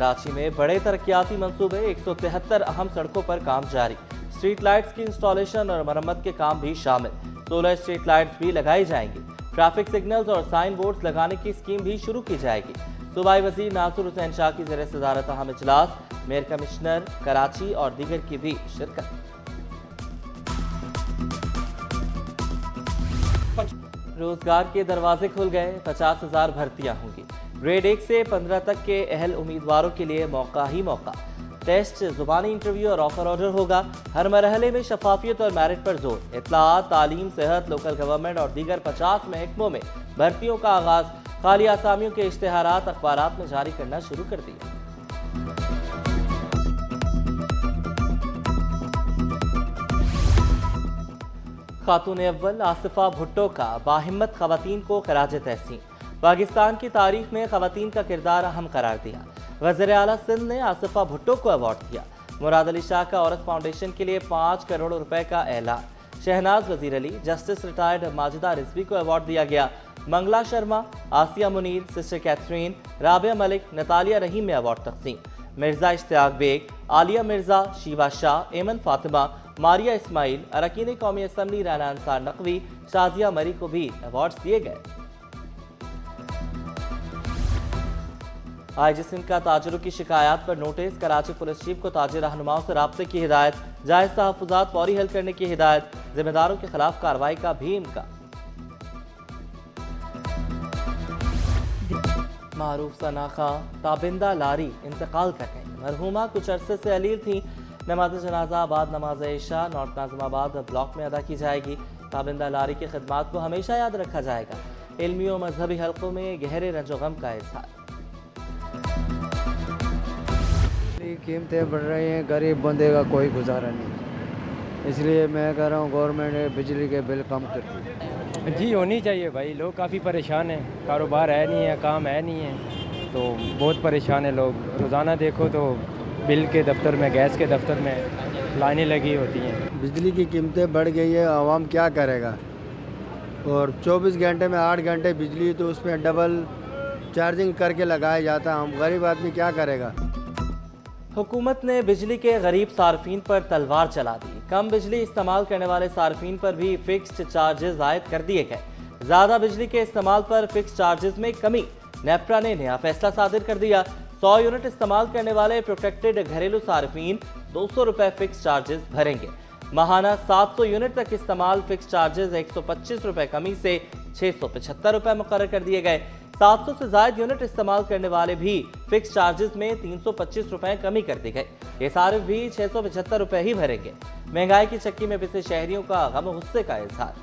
कराची में बड़े तरक्याती मंसूबे 173 अहम सड़कों पर काम जारी। स्ट्रीट लाइट्स की इंस्टॉलेशन और मरम्मत के काम भी शामिल। 16 स्ट्रीट लाइट्स भी लगाई जाएंगी। ट्रैफिक सिग्नल्स और साइन बोर्ड्स लगाने की स्कीम भी शुरू की जाएगी। सूबाई वजीर नासिर हुसैन शाह की ज़ेर सदारत अहम इजलास, मेयर कमिश्नर कराची और दीगर की भी शिरकत। रोजगार के दरवाजे खुल गए, 50,000 भर्तियां होंगी। ग्रेड 1 से 15 तक के अहल उम्मीदवारों के लिए मौका ही मौका। टेस्ट, जुबानी इंटरव्यू और ऑफर ऑर्डर होगा। हर मरहले में शफाफियत और मेरिट पर जोर। इत्तलाआत, तालीम, सेहत, लोकल गवर्नमेंट और दीगर 50 महकमों में भर्तियों का आगाज। खाली आसामियों के इश्तेहारात अखबारात में जारी करना शुरू कर दिया। खातून अव्वल आसिफा भुट्टो का बाहिम्मत खवातीन को खराज तहसीन। पाकिस्तान की तारीख में खवातीन का किरदार अहम करार दिया। वज़ीर आला सिंध ने आसिफा भुट्टो को अवार्ड दिया। मुराद अली शाह का औरत फाउंडेशन के लिए 5 करोड़ रुपए का ऐलान। शहनाज वजीर अली, जस्टिस रिटायर्ड माजिदा रिजवी को अवार्ड दिया गया। Mangla Sharma, Asia Munir, sister Catherine, Rabia Malik, Natalia Raheem में अवार्ड तकसीम। मिर्जा इश्तियाक बेग, आलिया मिर्जा, शीबा शाह, एमन फातिमा, मारिया इस्माइल, अरकान कौमी असम्बली राना अंसार नकवी, शाजिया मरी को भी अवार्ड्स दिए गए। आईजी सिंध का ताजरों की शिकायत पर नोटिस। कराची पुलिस चीफ को ताजिर रहनुमाओं से राब्ते की हिदायत। जायज तहफ्फुज़ात फौरी हल करने की हिदायत। जिम्मेदारों के खिलाफ कार्रवाई का भी इम्कान। मारूफ सना खां ताबिंदा लारी इंतकाल कर गई। मरहूमा कुछ अरसे से अलील थी। नमाज जनाजा बाद नमाज इशा नॉर्थ नाज़िमाबाद ब्लॉक में अदा की जाएगी। ताबिंदा लारी की खिदमात को हमेशा याद रखा जाएगा। इल्मी और मजहबी हल्कों में गहरे रंजो गम का इजहार। कीमतें बढ़ रही हैं, गरीब बंदे का कोई गुजारा नहीं। इसलिए मैं कह रहा हूँ गवर्नमेंट ने बिजली के बिल कम कर दिए। जी होनी चाहिए भाई, लोग काफ़ी परेशान हैं। कारोबार है नहीं है, काम है नहीं है, तो बहुत परेशान है लोग। रोज़ाना देखो तो बिल के दफ्तर में, गैस के दफ्तर में लाइनें लगी होती हैं। बिजली की कीमतें बढ़ गई है, आवाम क्या करेगा। और 24 घंटे में 8 घंटे बिजली, तो उसमें डबल चार्जिंग करके लगाया जाता है। हम गरीब आदमी क्या करेगा। हुकूमत ने बिजली के गरीब सार्फिन पर तलवार चला दी। कम बिजली इस्तेमाल करने वाले सार्फिन पर भी फिक्स्ड चार्जेस आयद कर दिए गए। ज़्यादा बिजली के इस्तेमाल पर फिक्स्ड चार्जेस में कमी। नेप्रा ने नया फैसला सादिर कर दिया। 100 यूनिट इस्तेमाल करने वाले प्रोटेक्टेड घरेलू सार्फिन 200 रुपये फिक्स चार्जेस भरेंगे। माहाना 700 यूनिट तक इस्तेमाल फिक्स चार्जेस 125 रुपये कमी से 675 रुपये मुकर्रर कर दिए गए। 700 से ज़ायद यूनिट इस्तेमाल करने वाले भी फिक्स चार्जेस में 325 रुपये कमी कर दी गई। ये सारिफ भी 675 रुपये ही भरेंगे। महंगाई की चक्की में पिसे शहरियों का गम गुस्से का इजहार।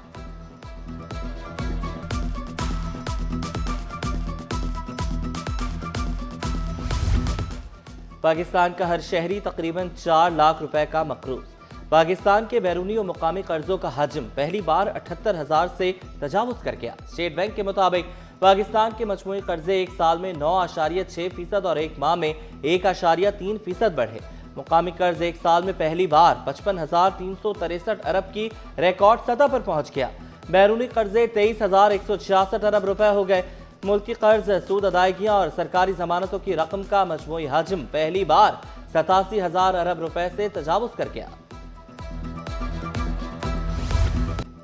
पाकिस्तान का हर शहरी तकरीबन 4 लाख रुपए का मकरूज। पाकिस्तान के बैरूनी और मुकामी कर्जों का हजम पहली बार 78,000 से तजावुज कर गया। स्टेट बैंक के मुताबिक पाकिस्तान के मजमूई कर्जे एक साल में 9.6% और एक माह में 1.3% बढ़े। मुकामी कर्ज एक साल में पहली बार 55,363 अरब की रिकॉर्ड सतह पर पहुंच गया। बैरूनी कर्जे 23,166 अरब रुपए हो गए। मुल्की कर्ज, सूद अदायगियां और सरकारी जमानतों की रकम का मजमूई हजम पहली बार 87,000 अरब रुपए से तजावुज कर गया।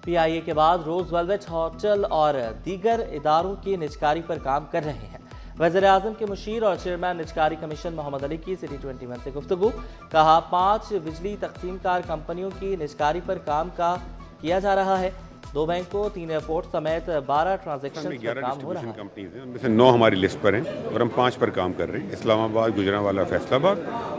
PIA के बाद रोज वेलवेट होटल और दीगर इदारों की निजकारी पर काम कर रहे हैं। वज़ीर आज़म के मुशीर और चेयरमैन निजकारी कमीशन मोहम्मद अली की सिटी 21 से गुफ्तगू। कहा 5 बिजली तकसीमकार कंपनियों की निजकारी पर काम किया जा रहा है। 2 बैंकों, 3 एयरपोर्ट समेत 12 ट्रांजेक्शन पर काम हो रहा है। कंपनीज हैं, उनमें से 9 हमारी लिस्ट पर हैं और हम 5 पर काम कर रहे हैं। इस्लामाबाद, गुजरांवाला, फैसलाबाद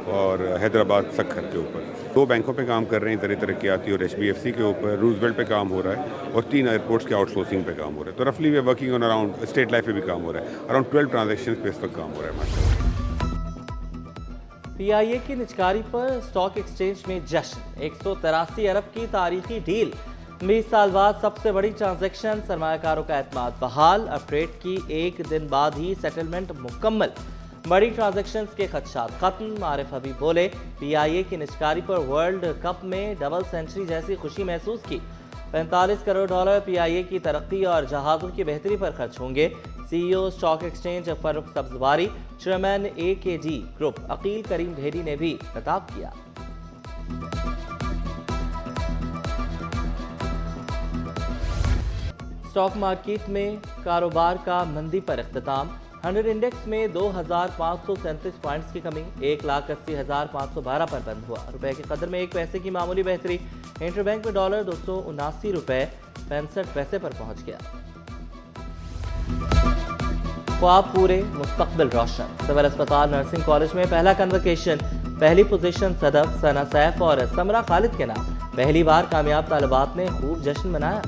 और हैदराबाद सक्खर के ऊपर 2 बैंकों पे काम कर रहे हैं, ज़र तरक्याती और HBFC के ऊपर। रूजवेल्ट पे काम हो रहा है और 3 एयरपोर्ट्स के आउटसोर्सिंग पे काम हो रहा है। तो रफली वे working on around state life पे भी काम हो रहा है। अराउंड 12 ट्रांजेक्शन पे इस वक्त काम हो रहा है माशाल्लाह। PIA की निजकारी पर स्टॉक एक्सचेंज में जश्न। 183 अरब की तारीखी डील। 20 साल बाद सबसे बड़ी ट्रांजैक्शन। सरमायाकारों का एतमाद बहाल। अपडेट की एक दिन बाद ही सेटलमेंट मुकम्मल। बड़ी ट्रांजैक्शंस के खदशात खत्म। आरिफ हबीब बोले PIA की निजकारी पर वर्ल्ड कप में डबल सेंचुरी जैसी खुशी महसूस की। $45 करोड़ PIA की तरक्की और जहाज़ों की बेहतरी पर खर्च होंगे। CEO stock exchange Farrukh Sabzwari, chairman AKG group Aqeel Karim Dhedhi ने भी खिताब किया। स्टॉक मार्केट में कारोबार का मंदी पर इख्तिताम। 100 इंडेक्स में 2,537 पॉइंट्स की कमी 1,80,512 पर बंद हुआ। रुपए के कदर में 1 पैसे की मामूली बेहतरी। इंटरबैंक में डॉलर 279 रुपए 65 पैसे पर पहुंच गया। ख्वाब पूरे, मुस्तकबिल रोशन। सिविल अस्पताल नर्सिंग कॉलेज में पहला कन्वोकेशन, पहली पोजीशन सदफ, सना सैफ और समरा खालिद के नाम। पहली बार कामयाब तालिबात ने खूब जश्न मनाया।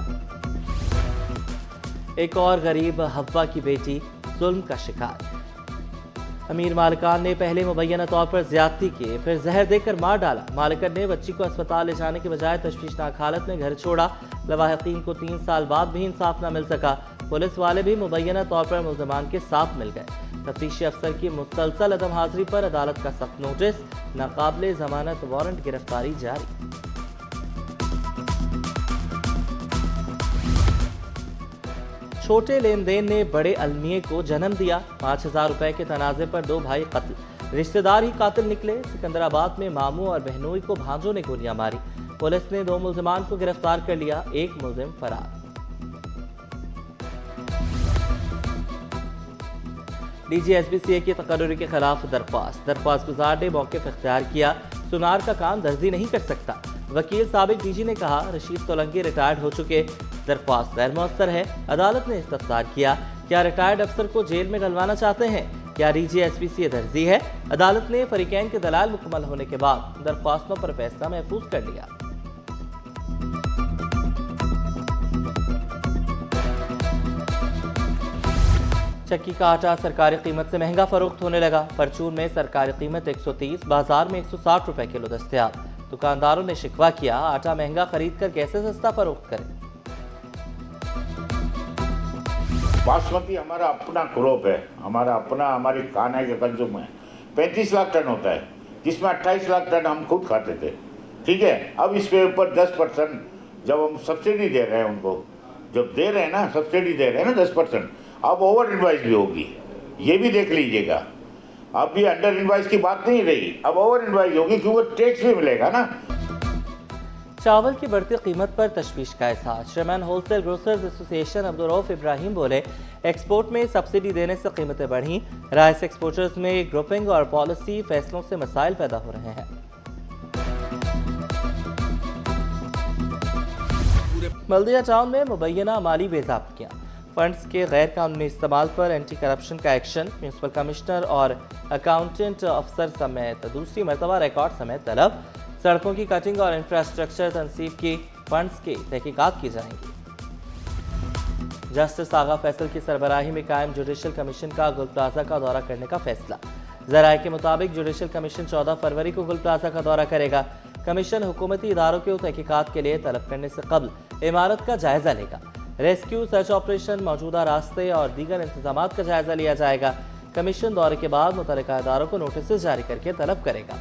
एक और गरीब हव्वा की बेटी जुल्म का शिकार। अमीर मालिकान ने पहले मुबैना तौर पर ज्यादती की, फिर जहर देकर मार डाला। मालिकन ने बच्ची को अस्पताल ले जाने के बजाय तशवीशनाक हालत में घर छोड़ा। लवाहिकीन को 3 साल बाद भी इंसाफ न मिल सका। पुलिस वाले भी मुबैना तौर पर मुल्ज़मान के साथ मिल गए। तफ्तीशी अफसर की मुसलसल अदम हाजिरी पर अदालत का सख्त नोटिस, नाकाबिले जमानत वारंट गिरफ्तारी जारी। छोटे लेन देन ने बड़े अलमिए को जन्म दिया। 5,000 रुपए के तनाजे पर 2 भाई कत्ल। रिश्तेदार ही कातिल निकले। सिकंदराबाद में मामू और बहनोई को भांजों ने गोलियां मारी। पुलिस ने 2 मुल्जिमान को गिरफ्तार कर लिया, 1 मुल्जिम फरार। DGSBCA की तकर्रुरी के खिलाफ दरख्वास्त गुजार ने मौक़िफ़ इख्तियार किया। सुनार का काम दर्जी नहीं कर सकता। वकील साबिक DG ने कहा, रशीद सोलंकी रिटायर्ड हो चुके, दरख्वास्त गैर मौसर है। अदालत ने इस्तफसार किया, क्या रिटायर्ड अफसर को जेल में डलवाना चाहते हैं? क्या DGSBCA दर्जी है? अदालत ने फरीकैन के दलाल मुकम्मल होने के बाद दरख्वास्तों पर फैसला महफूज कर लिया। चक्की का आटा सरकारी कीमत से महंगा फरोख्त होने लगा। परचून में सरकारी कीमत 130, बाजार में 160 रुपए किलो दस्तयाब। दुकानदारों ने शिकवा किया, आटा महंगा खरीद कर कैसे सस्ता फरोख्त करें। बासमती हमारा अपना क्रॉप है, हमारी खाने का कंज्यूम है। 35 लाख टन होता है, जिसमें 28 लाख टन हम खुद खाते थे। ठीक है, अब इसके ऊपर 10% जब हम सब्सिडी दे रहे हैं उनको, जब दे रहे हैं ना सब्सिडी दे रहे हैं ना 10%, अब ओवर इनवाइस भी होगी, ये भी देख लीजिएगा। अब भी अंडर इनवाइस की बात नहीं रही, अब ओवर इनवाइस होगी क्योंकि टैक्स भी मिलेगा ना। चावल की बढ़ती कीमत पर तशवीश का इजहार। Chairman wholesale grocers association Abdurrauf Ibrahim बोले, एक्सपोर्ट में सब्सिडी देने से कीमतें बढ़ी। राइस एक्सपोर्टर्स में ग्रुपिंग और पॉलिसी फैसलों से मसाइल पैदा हो रहे हैं। बल्दिया टाउन में मुबैना माली बेज़ाब्तियाँ, फंड्स के गैर कानूनी इस्तेमाल पर एंटी करप्शन का एक्शन। म्यूनसिपल कमिश्नर और अकाउंटेंट अफसर समेत दूसरी मरतबा रिकॉर्ड समेत तलब। सड़कों की कटिंग और इंफ्रास्ट्रक्चर तनसीब की फंड्स की तहकीकात की जाएंगी। जस्टिस आगा फैसल की सरबराही में कायम जुडिशल कमीशन का गुल प्लाजा का दौरा करने का फैसला। ज़राए के मुताबिक जुडिशल कमीशन 14 फरवरी को गुल प्लाजा का दौरा करेगा। कमीशन हुकूमती इदारों के तहकीकात के लिए तलब करने से कबल इमारत का जायजा लेगा। रेस्क्यू, सर्च ऑपरेशन, मौजूदा रास्ते और दीगर इंतजामात का जायजा लिया जाएगा। कमीशन दौरे के बाद मुतल्लिका इदारों को नोटिस जारी करके तलब करेगा।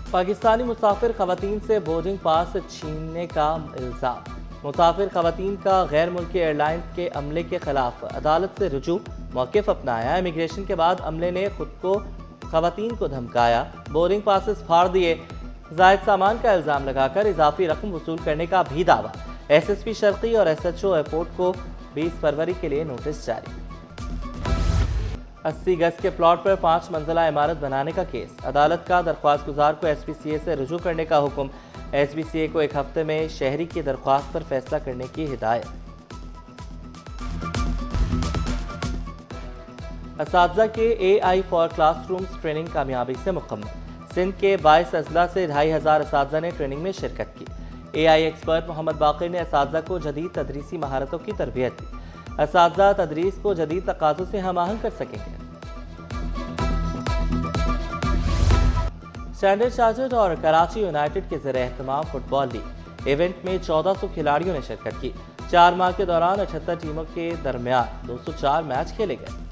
पाकिस्तानी मुसाफिर खवातीन से बोर्डिंग पास छीनने का इल्ज़ाम। मुसाफिर खवातीन का गैर मुल्की एयरलाइन के अमले के खिलाफ अदालत से रुजू, मौक़िफ़ अपनाया। इमिग्रेशन के बाद अमले ने खुद को खवातीन को धमकाया, बोर्डिंग पासेस फाड़ दिए। जायद सामान का इल्ज़ाम लगाकर इजाफी रकम वसूल करने का भी दावा। SSP शर्की और SHO एयरपोर्ट को 20 फरवरी के लिए नोटिस जारी। 80 गज के प्लॉट पर 5 मंजिला इमारत बनाने का केस। अदालत का दरख्वास्त गुजार को SPCA से रुजू करने का हुक्म। SPCA को 1 हफ्ते में शहरी की दरख्वास्त पर फैसला करने की हिदायत। असातिज़ा के AI फॉर क्लासरूम्स ट्रेनिंग कामयाबी से मुकम्मल। सिंध के 22 अजला से 2500 असातिज़ा ने ट्रेनिंग में शिरकत की। AI एक्सपर्ट मोहम्मद बाक़िर ने असातिज़ा को जदीद तदरीसी महारतों की तरबियत दी। असातिज़ा तदरीस को जदीद तकाज़ों से हम आहंग कर सकेंगे। स्टैंडर्ड चार्टर्ड और कराची यूनाइटेड के ज़रिए एहतमाम फुटबॉल लीग इवेंट में 1400 खिलाड़ियों ने शिरकत की। 4 माह के दौरान 78 टीमों के दरमियान 204 मैच खेले गए।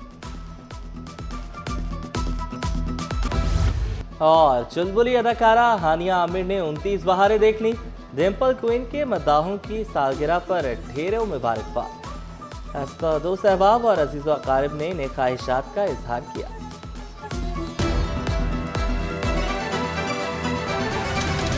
और चुलबुली अदाकारा हानिया आमिर ने 29 बहारें देख ली। डिम्पल क्वीन के मद्दाहों की सालगिरह पर ढेरों मुबारकबाद। दोस्त अहबाब और अजीज़ व अकारिब ने इन्हें ख्वाहिशात का इजहार किया।